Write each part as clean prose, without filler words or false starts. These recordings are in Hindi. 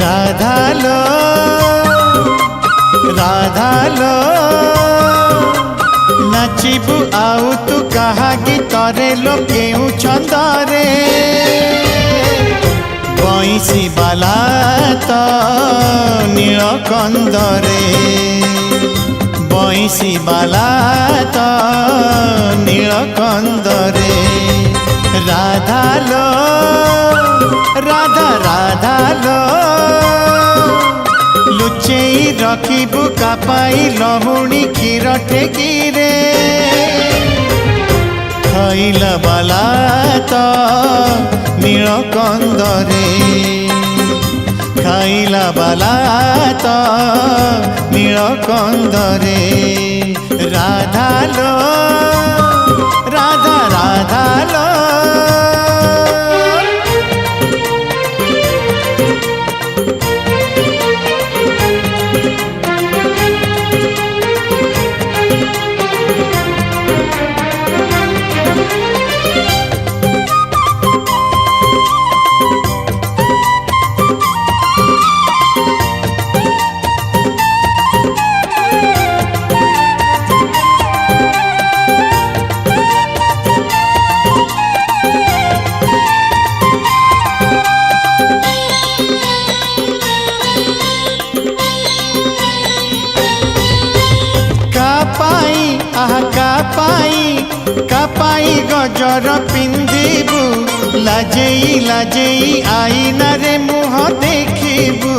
राधालो राधालो नाचिबु आउ तू कहा गीतरे लो केउ छंदरे बंसी बाला तो नीलकंदरे बंसी बाला तो नीलकंदरे राधालो राधा राधालो लुचेई रखिबु कापाई लहुणी क्षीर ठेकीरे खइला बाला तो नीलकंदरे खाइला बाला तो नीलकंदरे राधालो राधा राधालो कापाई गजर पिंधिबु लाजेई लाजेई आईना रे मुह देखिबु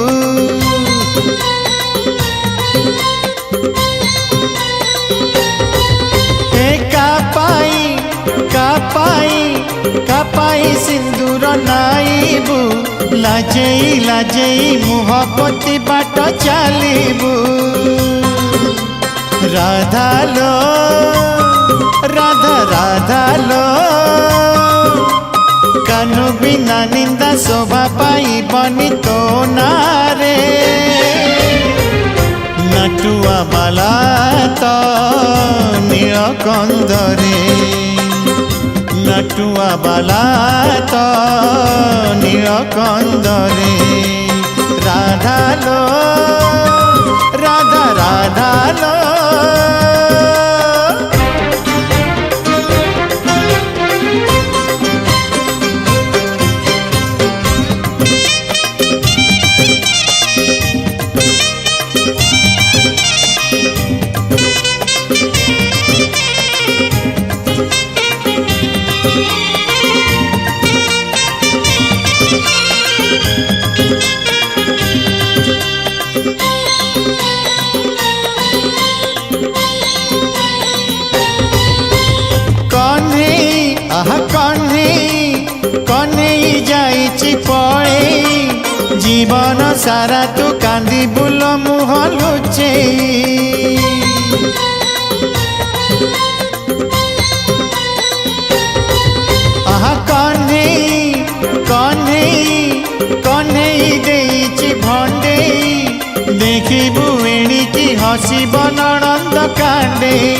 हे कापाई कापाई कापाई सिंदूर नाइबु लाजेई लाजेई मुह पति बाट चालिबु राधालो राधा राधालो कानु बिना निंदा शोभा पाई बनी तो नारे नटुआ बाला तो नीलकंदरे नटुआ बाला तो नीलकंदरे राधालो राधा राधालो कन्हई जाइछि पळेई जीवन सारा तू कांदी बुल मुह लुचेई आहा कन्हई कन्हई कन्हई देइछि भंडेई देखिबु एणिकी हसिब नणंद कांडेई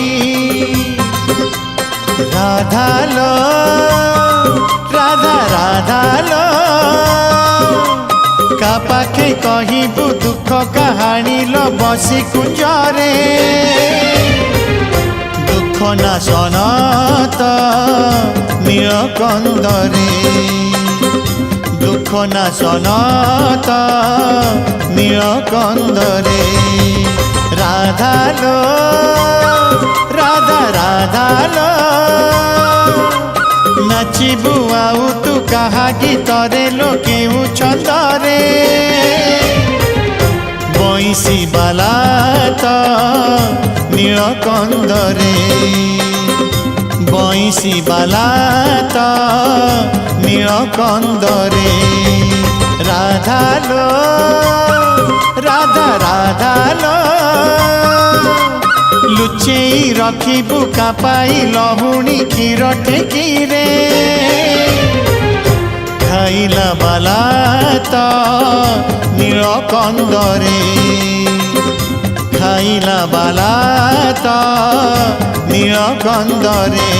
राधालो राधा राधालो का पाखे कहिबु दुख कहानी लो बसी कुंजरे दुख नाशन तो नीलकंदरे दुख नाशन तो नीलकंदरे राधालो राधा राधालो नाचिबु आउ तू कहा गीतरे लो केउ छंदरे बंसी बाला तो नीलकंदरे बंसी बाला तो नीलकंदरे राधालो राधा राधालो लुचेई रखिबु कापाई लहुणी क्षीर ठेकीरे खाइला बाला तो नीलकंदरे खाइला बाला तो नीलकंदरे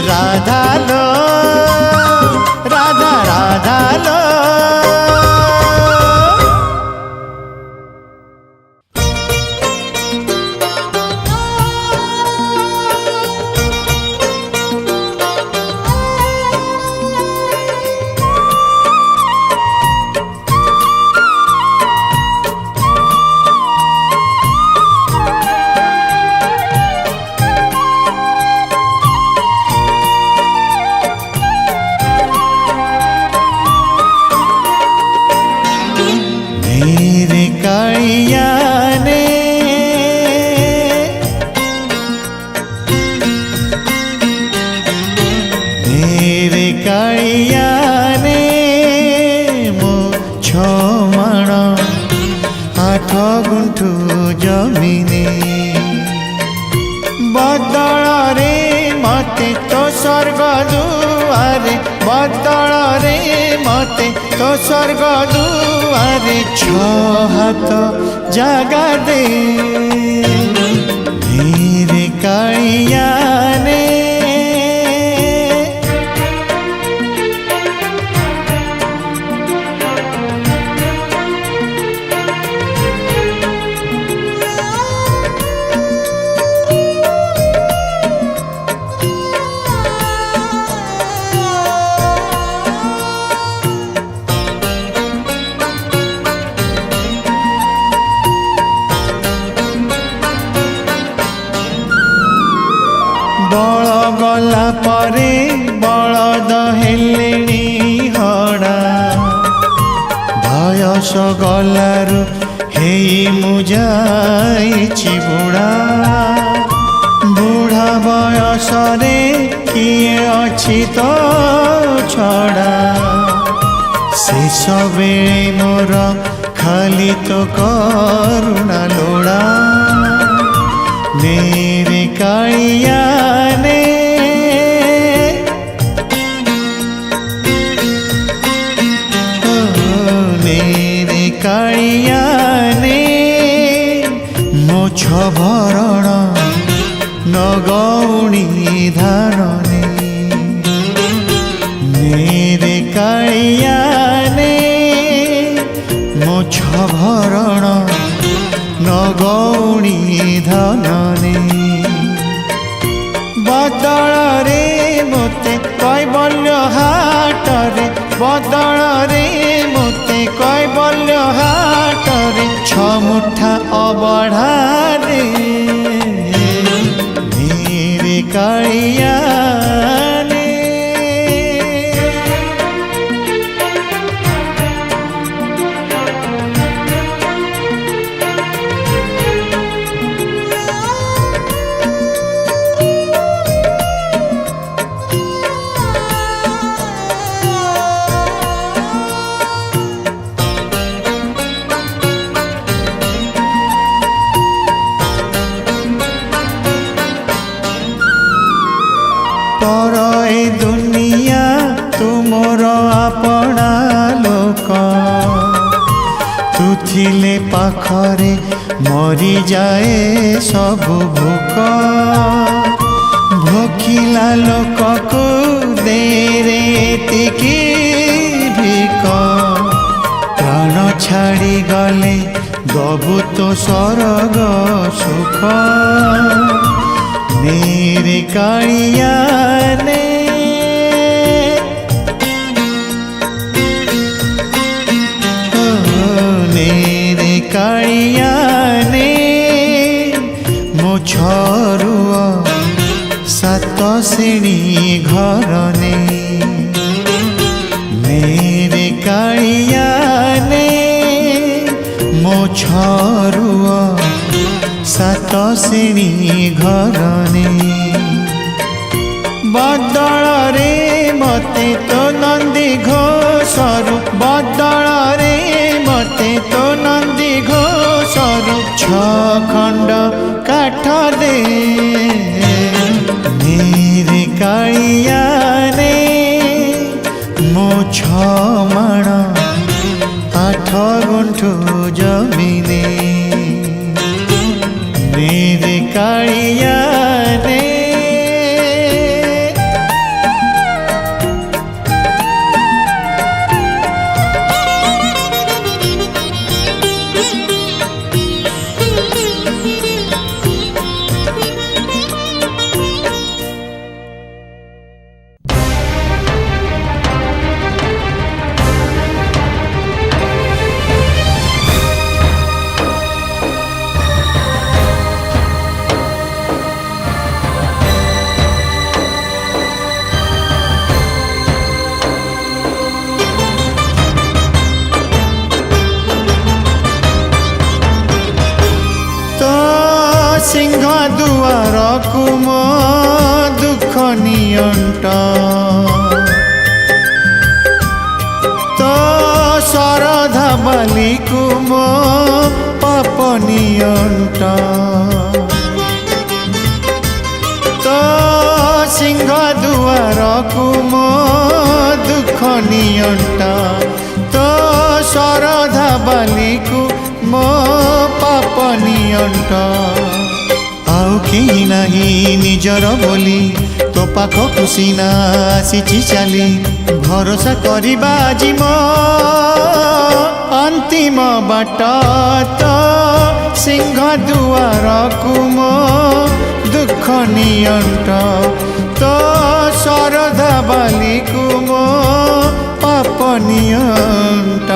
राधालो रे कालिया ने मो 6 माण 8 गुंठु जमीने बदल रे मते तो स्वर्ग दुआरे बदल रे मते तो स्वर्ग दुआरे 6 हाथ जगा दे रे कालिया ने बल गला परे बलद हेलेणी हड़ा बयस गलारु हेई मुझाइछि बुढ़ा बुढ़ा बयस रे किए अछि तो छड़ा शेष बेले मोर खाली तो करुणा लोड़ा रे कालिया ने रे कालिया ने मो 6 भरण नगौणी धान ने रे कालिया ने मो 6 भरण नगौणी धनने बदल रे मोते कैबल्य हाटरे बदल रे मोते कैबल्य हाटरे 6 मुठा अबढ़ा रे रे कालिया पर ए दुनिया तुमर आपना लोक तू थिले पाखरे मरी जाए सबु भूक भोकिला लोक को दे रे तिकी भिक प्राण छाड़ी गले दबु तो स्वर्ग सुख रे कालिया ने रे कालिया ने मो 6 रुआ 7 श्रेणी घर ने रे कालिया ने मो 6 रुआ 7 श्रेणी घर ने बदल रे मते तो नंदी घोषरु बदल रे मते तो नंदी घोषरु 6 खंड काठ दे रे कालिया ने मो 6 माण 8 गुंठु जमीने रे कालिया ने सिंह दुआर को मो दुख नियंट ବାଲିକୁ ମୋ ପାପ ନିଅଣ୍ଟ तो सिंह दुआरकु मो दुख नियंट तो शरधा बालिकु मो पाप नियंट आउ केही नाही निजर बोली तो पाखकु सिना आसीछि चाली भरोसा करिबा आजि मो अंतिम बाट तो सिंह दुआरकु मो दुख नियंट तो शरधा बालिकु मो पाप नियंट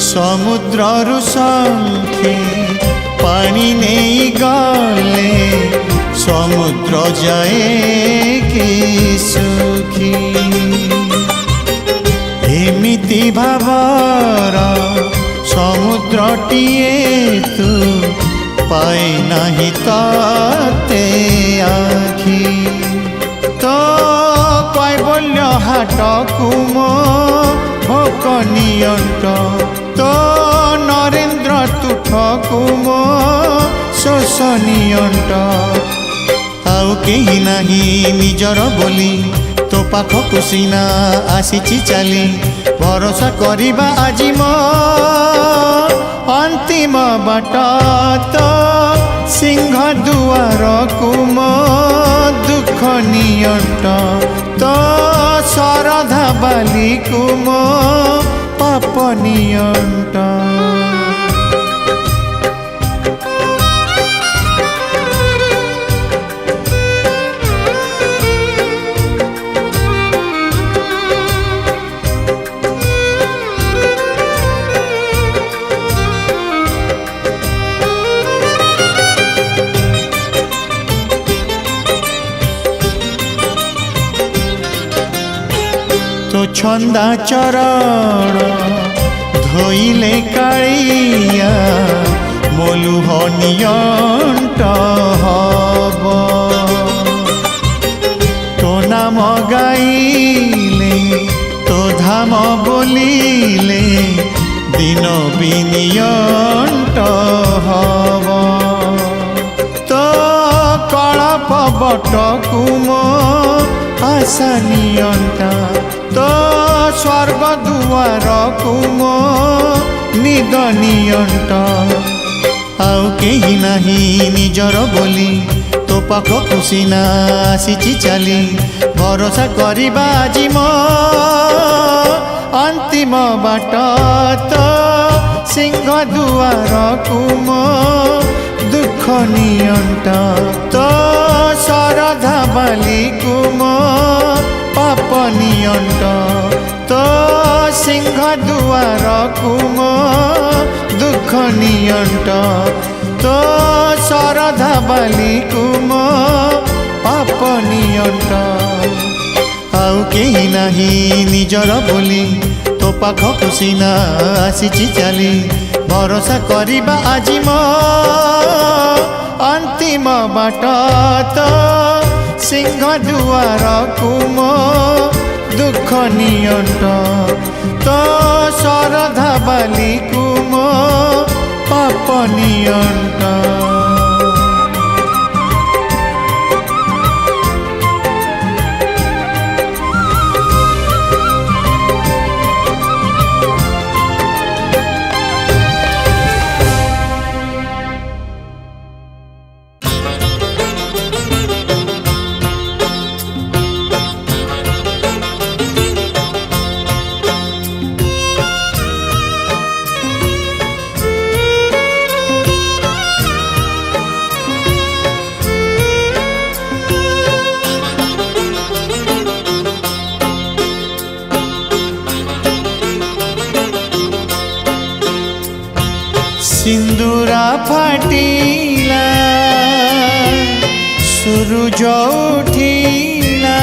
समुद्ररु संखे पानी नहीं गले समुद्र जाए कि सुखी एमिति भावर समुद्रटिए तू पाए नहीं ताते आखी तो कैबल्य हाटकु मो भोक नियंट तो नरेन्द्र तुठकु मो शोष नियंट आउ केही नाही निजर बोली तो पाखकु सिना आसीछि चाली भरोसा करिबा आजि मो अंतिम बाट तो सिंह दुआरकु मो दुख नियंट तो शरधा बालिकु मो पाप नियंट तो छंदा चरण धोइले कालिया मोलुह नियंट हब तो नाम गाइले तो धाम बोलिले दिन विनियंट हब तो कलप बटकु मो आशा नियंट तो स्वर्ग दुआरकु मो निद नियंट आउ केही नाही निजर बोली तो पाखकु सिना आसीछि चाली भरोसा करिबा आजि मो अंतिम बाट तो सिंह दुआरकु मो दुख नियंट तो शरधा बालिकु मो पाप नियंट तो सिंह दुआरकु मो दुख नियंट तो शरधा बालिकु मो पाप नियंट आउ केही नाही निजर बोली तो पाखकु सिना आसीछि चाली भरोसा करिबा आजि मो अंतिम बाट तो सिंह दुआरकु मो दुख नियंट तो शरधा बालिकु मो पाप नियंट सिंदूरा फाटिला सूरज उठिला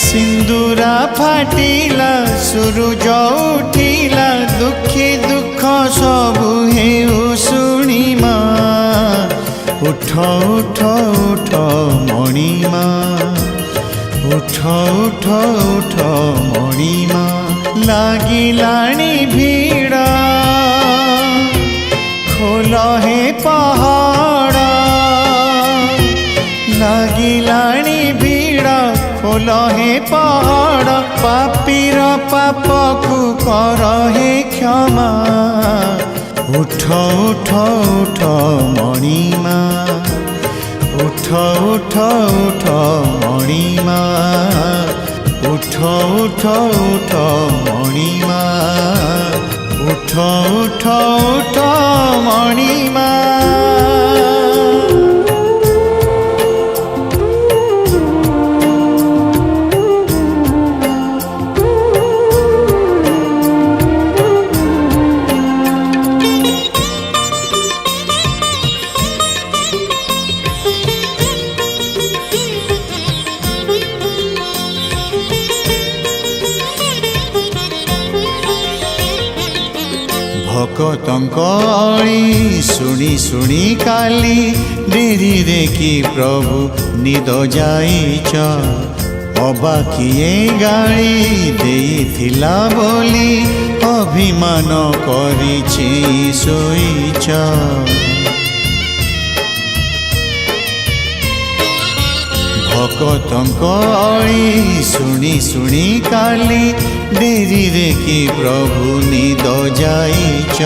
सिंदूरा फाटिला सूरज उठिला दुखी दुख सबु हेउ शुणिमा उठ उठ उठ मणिमा उठ उठ उठ मणिमा लागिलाणी भीड़ खोल हे पहाड़ लागिलाणी भीड़ खोल हे पहाड़ पापीर पाप को कर हे क्षमा उठ उठ उठ मणिमा उठ उठ उठ मणिमा उठ उठ उठ मणिमा उठ उठ उठ मणिमा भक्तंकली शुणी शुणी काली डेरी रे कि प्रभु निद जाइच अबाकिए गाड़ी देइथिला बोली अभिमान करिछि सोइच भक्तंकली शुणी शुणी काली डेरी रे कि प्रभु निद जाइच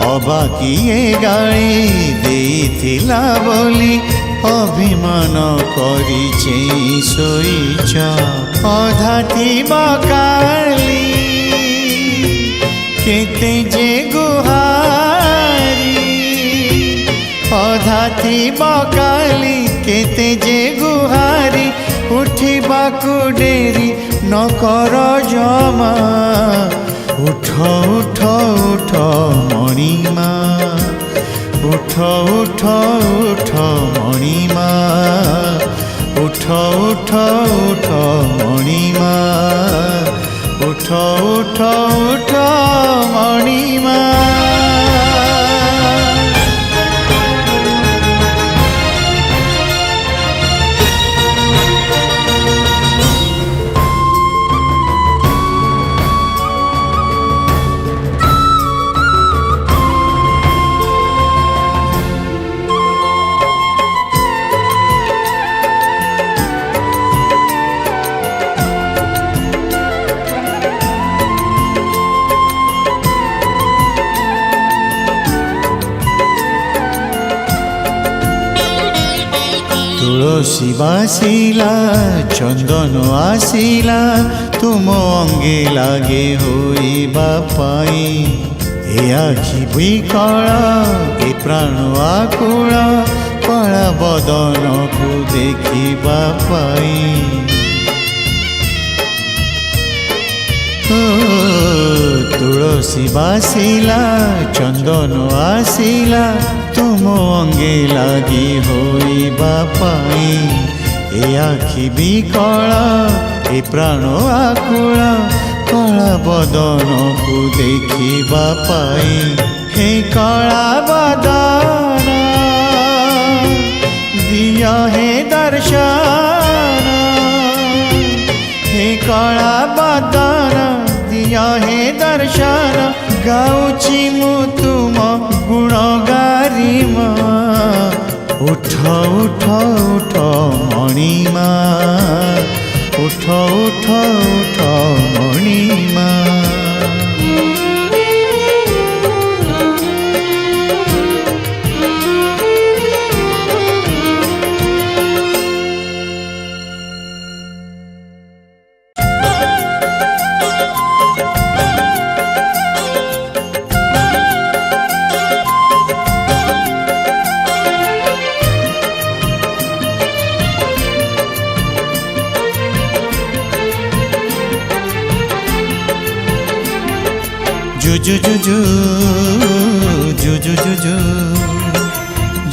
अबाकिए गाड़ी देइथिला बोली अभिमान करिछि सोइच अधा थिबा काली केते जे गुहारी अधा थिबा काली केते जे गुहारी उठिबाकु डेरी न कर जमा उठ उठ उठ मणिमा उठ उठ उठ मणिमा उठ उठ उठ मणिमा उठ उठ उठ मणिमा तुलसी बासिला चंदन आसिला तुम अंगे लागे होइबा पाई ए आखि बिकला ए प्राण आकुल कला बदन को देखिबा पाई तुलसी बासिला चंदन आसिला तुम अंगे लागी होइबा पाई ए आखि बिकला ए प्राण आकुल कला बदन को देखिबा पाई हे कला बदन दिया हे दर्शन हे कला बदन दिया हे दर्शन गाउची मु तुम गुण गारिमा उठ उठ उठ मणिमा उठ उठ उठ मणिमा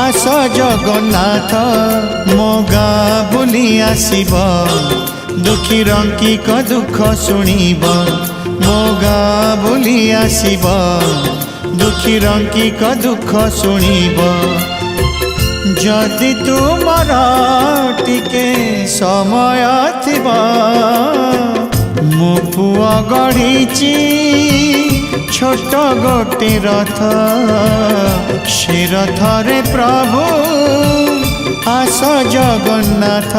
आस जगन्नाथ मो गाँ बुली आसब दुखी रंकीक दुख शुणब मो गाँ बुली आसब दुखी रंकीक दुख शुणब जदि तुमर टिके समय थिबा मो पुआ गढ़ी छोट गोटे रथ से रथरे प्रभु आस जगन्नाथ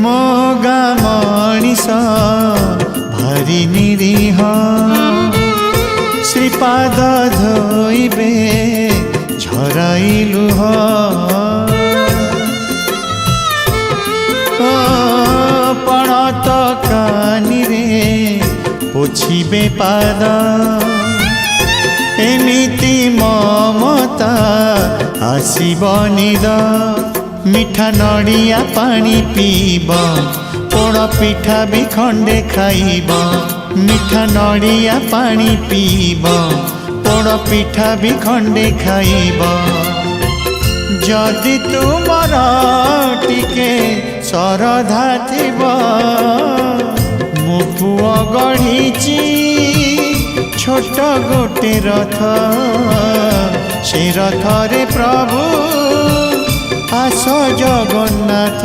मोगा मणिष भारी निरीह श्रीपाद धोइबे झराई लुह पणत कानी रे पोछिबे पाद एमिति ममता आसिब निद मिठा नड़िया पानी पीब पोड़ पिठा भी खंडे खाइब मिठा नड़िया पानी पीब पोड़ पिठा भी खंडे खाइब जदि तुमर टिके सरधा थिब मो पुआ गढ़ी छोट गोटे रथ से रथरे प्रभु आस जगन्नाथ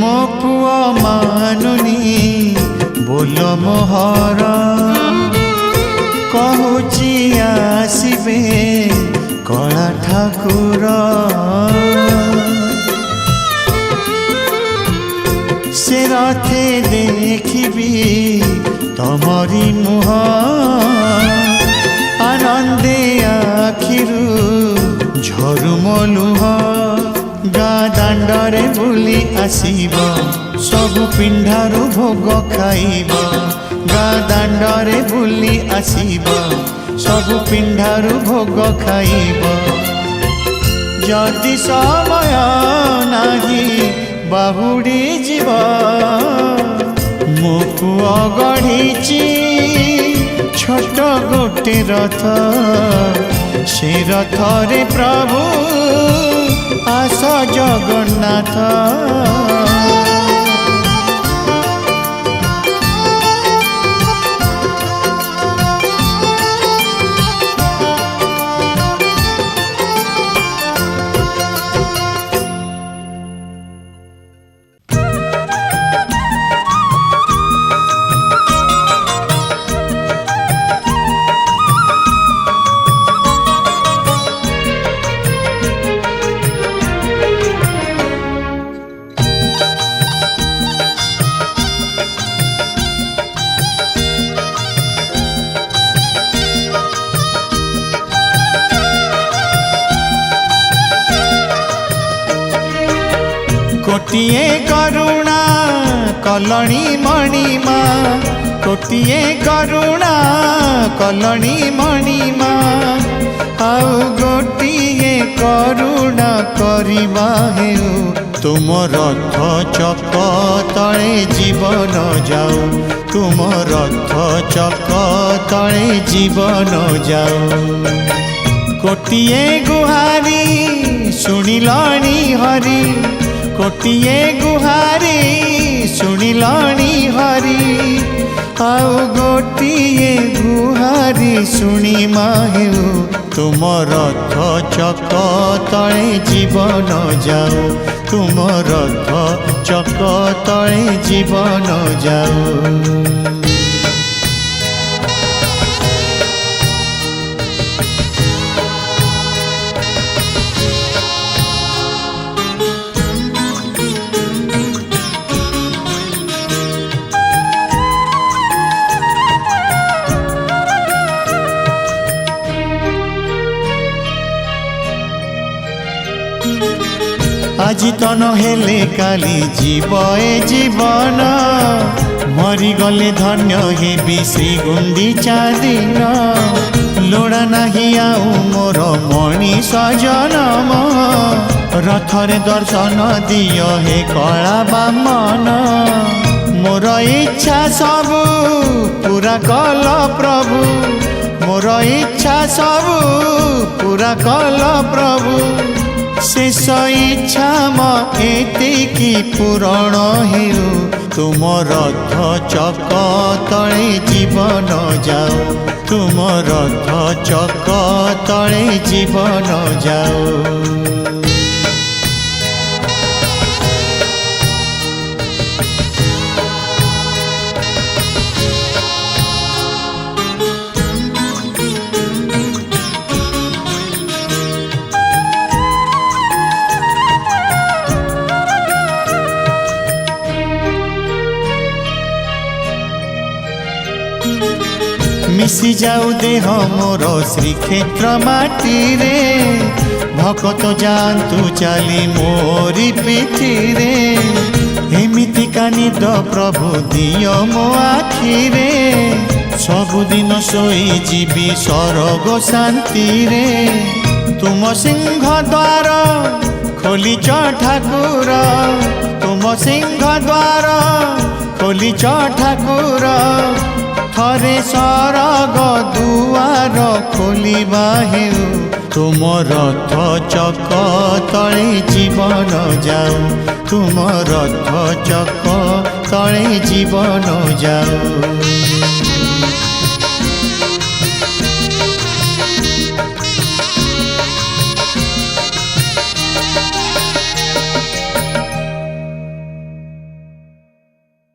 मो पुआ मानुनी बोल मोहर कहूची आसबे कला ठाकुर से रथे देखी तमरी मुह आनंदे आखिरु झरुम लुह गाँ दांडरे बुली आसब सबु पिंडारु भोग खाइब गाँ दांडरे बुली आसब सबु पिंडारु भोग खाइब जदि समय नाही बाहुड़ी जीव मो पुआ गढ़ी छोट गोटे रथ से रथरे प्रभु आस जगन्नाथ कोटिए करुणा कलणी मणिमा कोटिए करुणा कलणी मणिमा आउ गोटिए करुणा करिबा हेउ तुम रथ चक तले जीवन जाऊ तुम रथ चक तले जीवन जाऊ कोटिए गुहारी सुनिलानी हरि कोटिए गुहारी ଶୁଣିଲଣି ହରି ଆଉ ଗୋଟିଏ ଗୁହାରି ଶୁଣି ମାହେଉ ତୁମ ରଥ ଚକ ତଳେ ଜୀବନ ଯାଉ ତୁମ ରଥ ଚକ ତଳେ ଜୀବନ ଯାଉ। আজি তো নহলে কালি জীব এ জীবন মরিগলে ধন্য হেবি শ্রী গুন্ডিচা দিন লোড়া নাহি আউ মোর মণিষ জনম রথরে দর্শন দিয় হে কলা বামন মোর ইচ্ছা সবু পুরা কল প্রভু মোর ইচ্ছা সবু পুরা কল প্রভু शेष इच्छा एतिकी पूरण हेउ तुम रथ चक तले जीवन जाओ तुम रथ चक तले जीवन जाओ। मिसी जाऊ देह मोर श्रीक्षेत्र माटी रे भक्त जातु चली मोरी पिठी रे एमितिका निद प्रभु दिय मो आखि रे सबुदिन सोई जीवी सरग शांति रे तुम सिंह द्वार खोलिच ठाकुर तुम सिंह द्वार खोलिच ठाकुर थरे सरग दुआर खोलिबा हेउ तुम रथ चक तले जीवन जाऊ तुम रथ चक तले जीवन जाऊ।